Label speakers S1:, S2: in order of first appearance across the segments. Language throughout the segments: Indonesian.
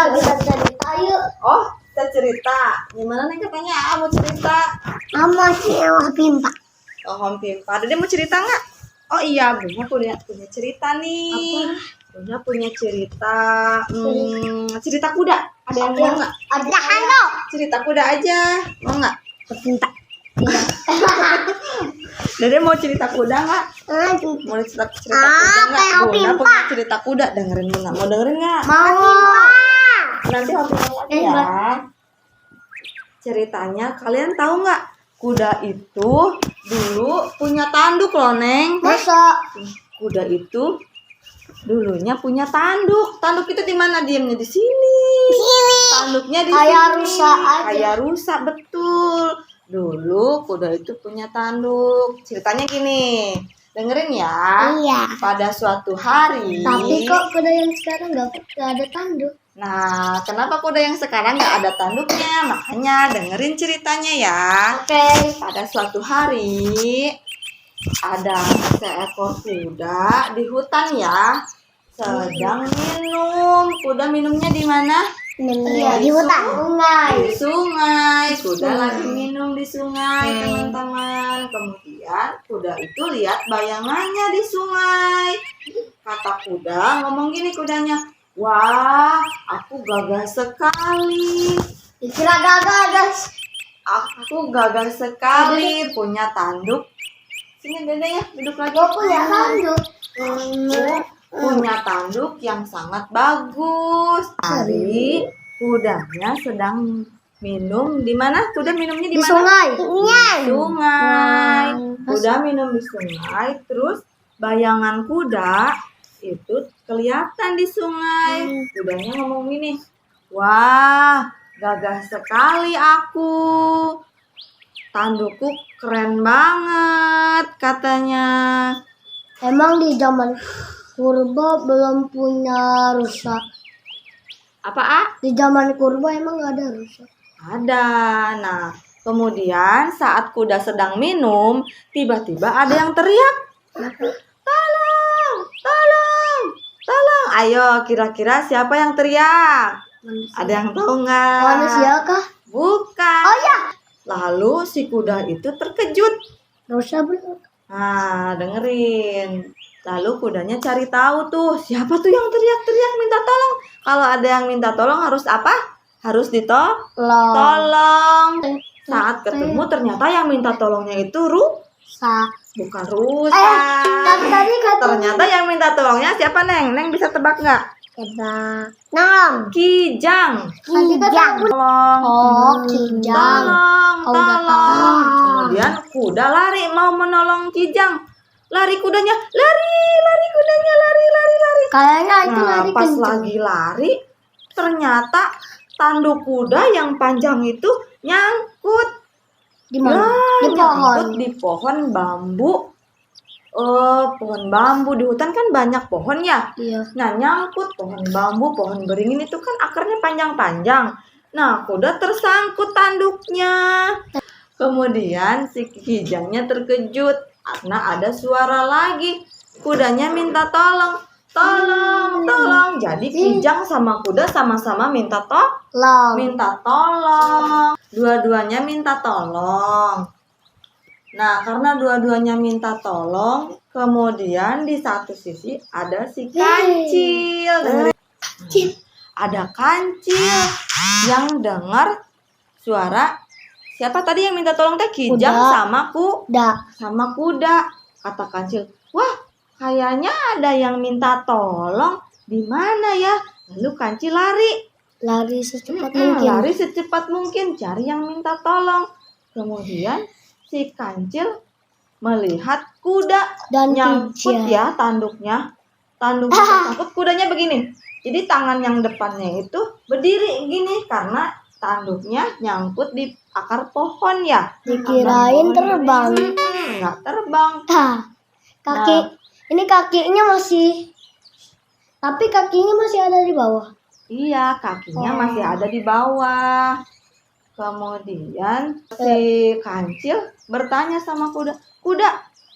S1: kita cerita yuk.
S2: Oh, kita cerita. Gimana nih katanya mau cerita?
S1: Mama sih Pimpa.
S2: Oh, Om Pimpa. Dede mau cerita nggak? Oh iya, Bunda punya cerita nih. Bunda punya cerita. Cerita kuda. Ada yang mau nggak?
S1: Ada halo.
S2: Cerita kuda aja. Mau nggak?
S1: Pimpa.
S2: Dede mau cerita kuda nggak? Mau cerita kuda nggak? Bunda punya cerita kuda. Dengerin Bunda. Mau dengerin nggak?
S1: Mau.
S2: Nanti Om Pimpa lagi ya. Ceritanya kalian tahu nggak? Kuda itu dulu punya tanduk loh, Neng.
S1: Masa?
S2: Kuda itu dulunya punya tanduk. Tanduk itu di mana diamnya? Di sini. Tanduknya di
S1: Kayak
S2: sini.
S1: rusa aja.
S2: Kayak rusa, betul. Dulu kuda itu punya tanduk. Ceritanya gini. Dengerin ya.
S1: Iya.
S2: Pada suatu hari.
S1: Tapi kok kuda yang sekarang nggak ada tanduk?
S2: Nah, kenapa kuda yang sekarang nggak ada tanduknya? Makanya dengerin ceritanya ya.
S1: Oke.
S2: Pada suatu hari ada seekor kuda di hutan ya, sedang minum. Kuda minumnya di mana?
S1: Di hutan.
S2: Di sungai. Kuda lagi minum di sungai, teman-teman. Kemudian kuda itu lihat bayangannya di sungai. Kata kuda, ngomong gini kudanya, "Wah, aku gagah sekali.
S1: Dikira gagah, guys.
S2: Aku gagah sekali punya tanduk." Sini Dede ya, duduk lagi.
S1: Gue punya tanduk.
S2: Punya tanduk yang sangat bagus. Hari kudanya sedang minum di mana? Kuda minumnya di
S1: Di
S2: mana?
S1: sungai.
S2: Di sungai. Kuda minum di sungai, terus bayangan kuda itu kelihatan di sungai. Kudanya ngomong gini, "Wah, gagah sekali aku. Tandukku keren banget," katanya.
S1: Emang di zaman purba belum punya rusa.
S2: Apa, A?
S1: Di zaman purba emang nggak ada rusa.
S2: Ada. Nah, kemudian saat kuda sedang minum, tiba-tiba ada yang teriak, "Tolong, tolong, tolong." Ayo, kira-kira siapa yang teriak? Ada yang tahu nggak?
S1: Manusia kah?
S2: Bukan.
S1: Oh ya.
S2: Lalu si kuda itu terkejut.
S1: Rusa belum.
S2: Nah, dengerin. Lalu kudanya cari tahu tuh, siapa tuh yang teriak-teriak minta tolong. Kalau ada yang minta tolong harus apa? Harus ditolong. Saat ketemu ternyata yang minta tolongnya itu bukan rusa.
S1: Tadi kata
S2: Ternyata yang minta tolongnya siapa, Neng? Neng bisa tebak nggak? Kijang.
S1: Kijang.
S2: Tolong.
S1: Oh, kijang.
S2: Tolong. Kemudian kuda lari mau menolong Kijang. Lari kudanya, lari kudanya, lari.
S1: Kayaknya itu
S2: Nah,
S1: lari
S2: pas
S1: kencang.
S2: lagi lari, ternyata tanduk kuda yang panjang itu nyangkut.
S1: Di mana?
S2: Ya,
S1: Di pohon.
S2: nyangkut di pohon bambu. Pohon bambu di hutan kan banyak pohon ya.
S1: Iya.
S2: Nah, nyangkut pohon bambu, pohon beringin itu kan akarnya panjang-panjang. Nah, kuda tersangkut tanduknya. Kemudian si kijangnya terkejut karena ada suara lagi. Kudanya minta tolong. Jadi kijang sama kuda sama-sama minta tolong. Dua-duanya minta tolong. Nah, karena dua-duanya minta tolong, kemudian di satu sisi ada si kancil. Ada kancil yang dengar suara siapa tadi yang minta tolong teh? Kijang
S1: Kuda.
S2: sama kuda. Kata kancil, "Wah, kayaknya ada yang minta tolong. Di mana ya?" Lalu kancil
S1: Lari secepat mungkin.
S2: Lari secepat mungkin cari yang minta tolong. Kemudian si kancil melihat kuda
S1: Dan
S2: nyangkut
S1: kijang.
S2: ya tanduknya. Tanduknya tersangkut, kudanya begini. Jadi tangan yang depannya itu berdiri gini karena tanduknya nyangkut di akar pohon ya.
S1: Dikirain terbang.
S2: Nggak terbang.
S1: Ini kakinya masih. Tapi kakinya masih ada di bawah.
S2: Iya, kakinya masih ada di bawah. Kemudian si kancil bertanya sama kuda, "Kuda,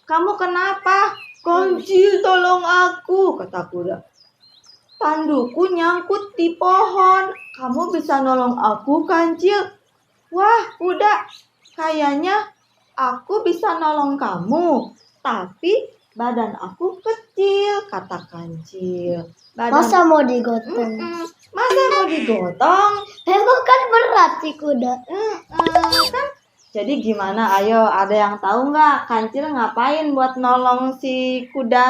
S2: kamu kenapa?" "Kancil, tolong aku," kata kuda. tanduku nyangkut di pohon. Kamu bisa nolong aku, Kancil? Wah, kuda, kayaknya aku bisa nolong kamu, tapi badan aku kecil, kata Kancil.
S1: Masa mau digotong?
S2: Masa mau digotong?
S1: Emang kan berat si kuda.
S2: Kan? Jadi gimana? Ayo, ada yang tahu nggak Kancil ngapain buat nolong si kuda?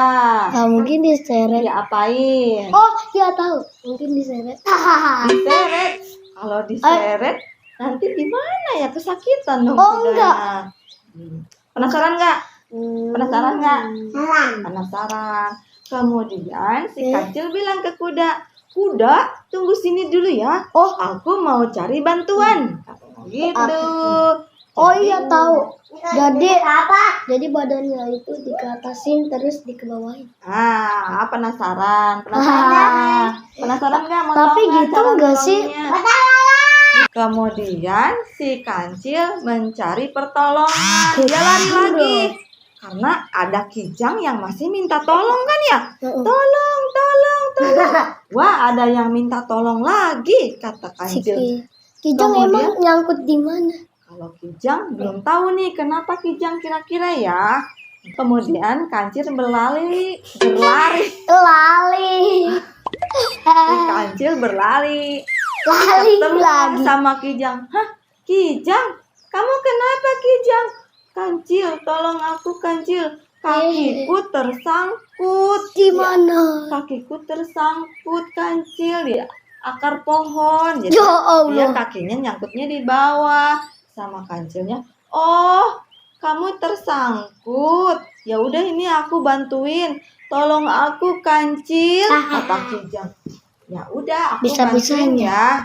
S1: Nah, mungkin diseret.
S2: Diapain?
S1: Oh, ya tahu. Mungkin diseret.
S2: Diseret. Kalau diseret, nanti gimana ya? Kesakitan dong
S1: Oh,
S2: kudanya.
S1: enggak.
S2: Penasaran nggak? Penasaran nggak?
S1: Nah.
S2: Penasaran. Kemudian si Kancil bilang ke kuda, "Kuda, tunggu sini dulu ya.
S1: Oh,
S2: Aku mau cari bantuan." Gitu.
S1: oh iya tahu. Jadi badannya itu dikatasin terus dikebawain.
S2: Ah, penasaran? Penasaran nggak? Mau
S1: Tapi
S2: tahu nggak
S1: gitu
S2: cara
S1: nggak sih?
S2: nolongnya? Kemudian si Kancil mencari pertolongan. Dia lari lagi karena ada Kijang yang masih minta tolong kan ya? Tolong. Wah, ada yang minta tolong lagi, kata
S1: Si
S2: Kancil.
S1: Kijang
S2: Kemudian-
S1: emang nyangkut di mana?
S2: Kalau Kijang belum tahu nih kenapa Kijang kira-kira ya. Kemudian Kancil berlari.
S1: Lali.
S2: Si Kancil berlari.
S1: Lali
S2: Ketemu
S1: lagi.
S2: sama Kijang. Hah, Kijang? Kamu kenapa, Kijang? Kancil, tolong aku, Kancil. Kakiku tersangkut.
S1: Di mana?
S2: Kakiku tersangkut, Kancil, di akar pohon. Jadi
S1: Ya
S2: dia
S1: Allah.
S2: kakinya nyangkutnya di bawah. Sama Kancilnya, "Oh, kamu tersangkut. Ya udah, ini aku bantuin. Tolong aku, Kancil," kata Kijang. Ya udah, aku bantuin ya.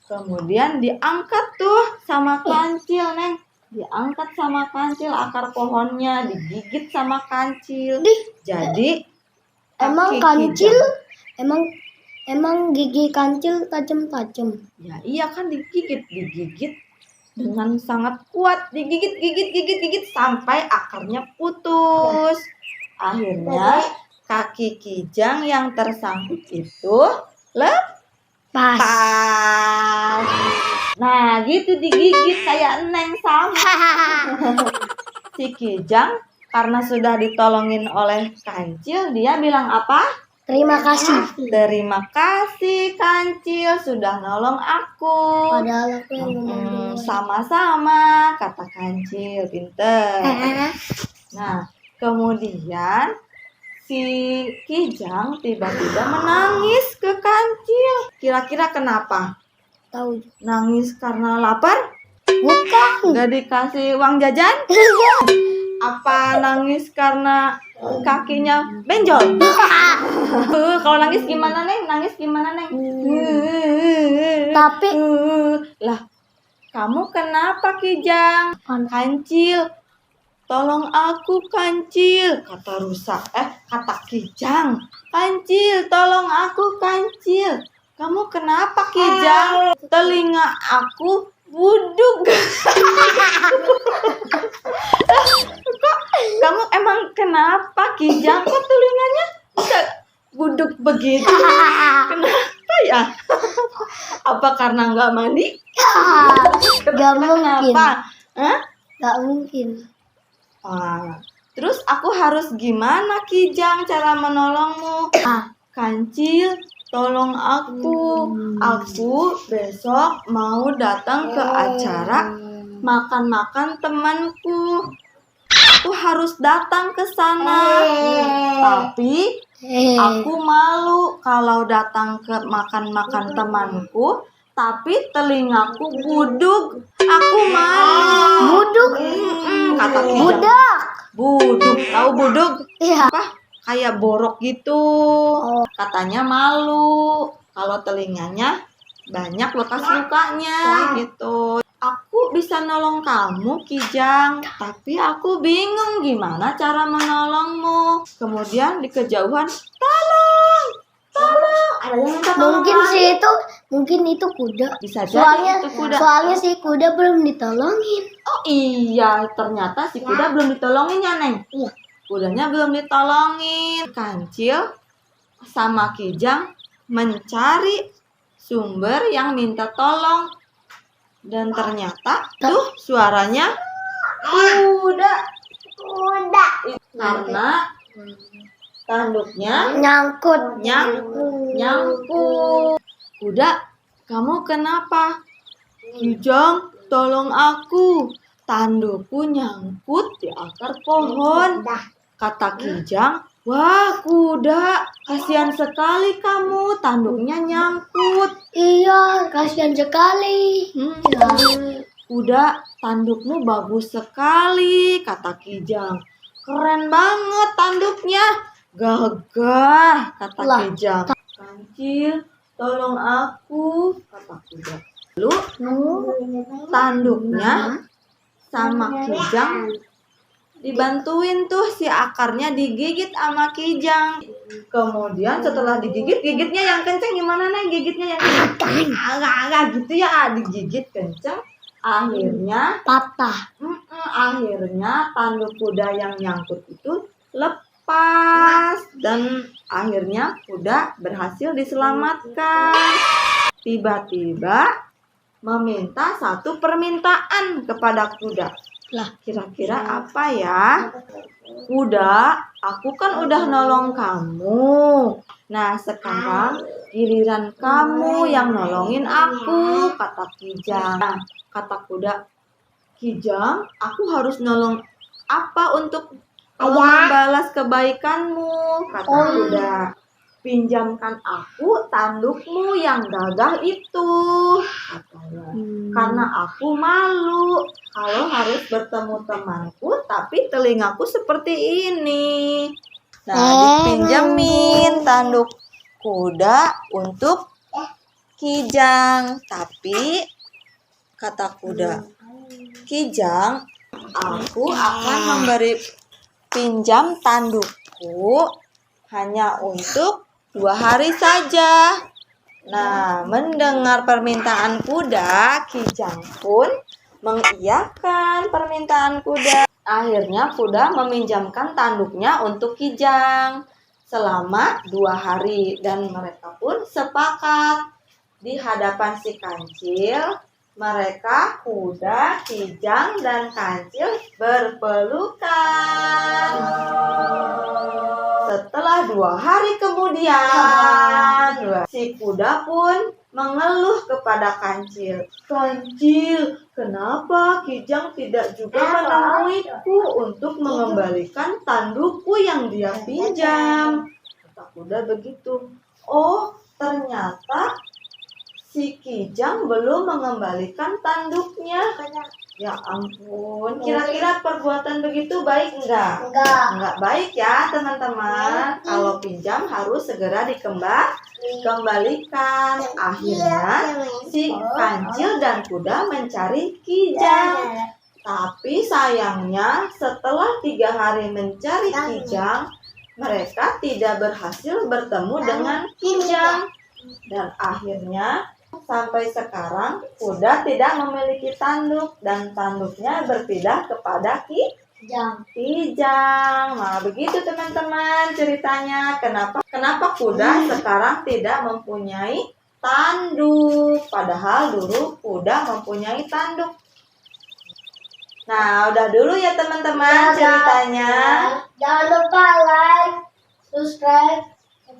S2: Kemudian diangkat tuh sama Kancil, Neng. Diangkat sama Kancil akar pohonnya, digigit sama Kancil. Jadi
S1: Emang
S2: kaki
S1: kancil,
S2: Kijang-
S1: emang gigi kancil tajam-tajam.
S2: Ya iya kan, digigit dengan sangat kuat, digigit sampai akarnya putus. Akhirnya kaki Kijang yang tersangkut itu lepas.
S1: Pas.
S2: Nah, gitu digigit kayak Neng sama. Si Kijang karena sudah ditolongin oleh Kancil, dia bilang apa?
S1: Terima kasih.
S2: Terima kasih, Kancil, sudah nolong aku.
S1: Padahal aku yang ngomong duluan.
S2: Sama-sama, kata Kancil, pinter. Nah, kemudian si Kijang tiba-tiba menangis ke Kancil. Kira-kira kenapa?
S1: Tahu?
S2: Nangis karena lapar?
S1: Bukan.
S2: Gak dikasih uang jajan? Apa nangis karena kakinya benjol? Kalau nangis gimana, Neng?
S1: Tapi
S2: Lah, kamu kenapa, Kijang? Kancil, tolong aku, Kancil, kata rusa. Kata Kijang. Kancil, tolong aku, Kancil. Kamu kenapa, Kijang? Telinga aku buduk. Kok kamu emang kenapa, Kijang? Kok telinganya bisa buduk begitu? Kenapa ya? Apa karena nggak mandi?
S1: gak mungkin.
S2: Kenapa? Hah?
S1: Gak mungkin.
S2: Terus aku harus gimana, Kijang, cara menolongmu? Kancil, tolong aku. Aku besok mau datang ke acara makan-makan temanku. Aku harus datang ke sana. Tapi aku malu kalau datang ke makan-makan temanku, tapi telingaku buduk. Aku malu.
S1: Buduk.
S2: Kata Kijang.
S1: Budak.
S2: Buduk, tahu buduk?
S1: Iya.
S2: Apa? Kayak borok gitu. Katanya malu kalau telinganya banyak bekas lukanya gitu. Aku bisa nolong kamu, Kijang, tapi aku bingung gimana cara menolongmu. Kemudian di kejauhan, tolong, ada yang minta tolong lagi.
S1: Mungkin itu kuda.
S2: Bisa jadi
S1: Soalnya
S2: itu kuda.
S1: soalnya si kuda belum ditolongin.
S2: Oh iya, ternyata si kuda belum ditolongin ya, Neng.
S1: Iya.
S2: Kudanya belum ditolongin. Kancil sama Kijang mencari sumber yang minta tolong. Dan ternyata tuh suaranya kuda. Karena tanduknya
S1: Nyangkut.
S2: nyangkut. Kuda, kamu kenapa? Kijang, tolong aku. Tandukku nyangkut di akar pohon. Kata Kijang, wah kuda, kasihan sekali kamu, tanduknya nyangkut.
S1: Iya, kasihan sekali.
S2: Kuda, tandukmu bagus sekali, kata Kijang. Keren banget tanduknya. Gagah, kata
S1: Lah.
S2: Kijang. Kancil, tolong aku, kata kuda. Lalu tanduknya sama Kijang dibantuin tuh si akarnya digigit sama Kijang. Kemudian setelah digigit, gigitnya yang kenceng gimana nih? Gigitnya yang kenceng. Agak gitu ya, digigit kenceng. Akhirnya
S1: Patah.
S2: akhirnya tanduk kuda yang nyangkut itu lepas dan akhirnya kuda berhasil diselamatkan. Tiba-tiba meminta satu permintaan kepada kuda. Lah, kira-kira apa ya? Kuda, aku kan udah nolong kamu. Nah, sekarang giliran kamu yang nolongin aku, kata Kijang. Nah, kata kuda, Kijang, aku harus nolong apa untuk membalas kebaikanmu, kata kuda. Pinjamkan aku tandukmu yang gagah itu, katanya. Karena aku malu kalau harus bertemu temanku, tapi telingaku seperti ini. Nah, dipinjemin tanduk kuda untuk Kijang. Tapi kata kuda, Kijang, aku akan memberi pinjam tandukku hanya untuk 2 hari saja. Nah, mendengar permintaan kuda, Kijang pun mengiyakan permintaan kuda. Akhirnya kuda meminjamkan tanduknya untuk Kijang selama 2 hari dan mereka pun sepakat di hadapan si Kancil. Mereka, kuda, Kijang, dan Kancil berpelukan. Setelah 2 hari kemudian, si kuda pun mengeluh kepada Kancil. Kancil, kenapa Kijang tidak juga menemuiku untuk mengembalikan tandukku yang dia pinjam? Kata kuda begitu. Oh, ternyata si Kijang belum mengembalikan tanduknya. Ya ampun, kira-kira perbuatan begitu baik enggak? Enggak baik ya teman-teman. Kalau pinjam harus segera dikembalikan. Akhirnya si Kancil dan kuda mencari Kijang. Tapi sayangnya setelah 3 hari mencari Kijang, mereka tidak berhasil bertemu dengan Kijang. Dan akhirnya sampai sekarang kuda tidak memiliki tanduk dan tanduknya berpindah kepada Kijang. Nah, begitu teman-teman ceritanya. Kenapa kuda sekarang tidak mempunyai tanduk, padahal dulu kuda mempunyai tanduk. Nah, udah dulu ya teman-teman ceritanya.
S1: Jangan lupa like, subscribe,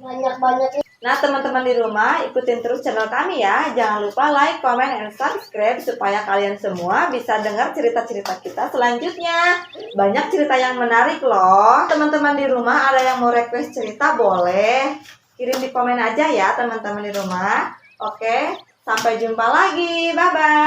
S1: banyak-banyak.
S2: Nah, teman-teman di rumah ikutin terus channel kami ya. Jangan lupa like, comment, and subscribe supaya kalian semua bisa dengar cerita-cerita kita selanjutnya. Banyak cerita yang menarik loh. Teman-teman di rumah ada yang mau request cerita boleh kirim di komen aja ya teman-teman di rumah. Oke, sampai jumpa lagi. Bye-bye.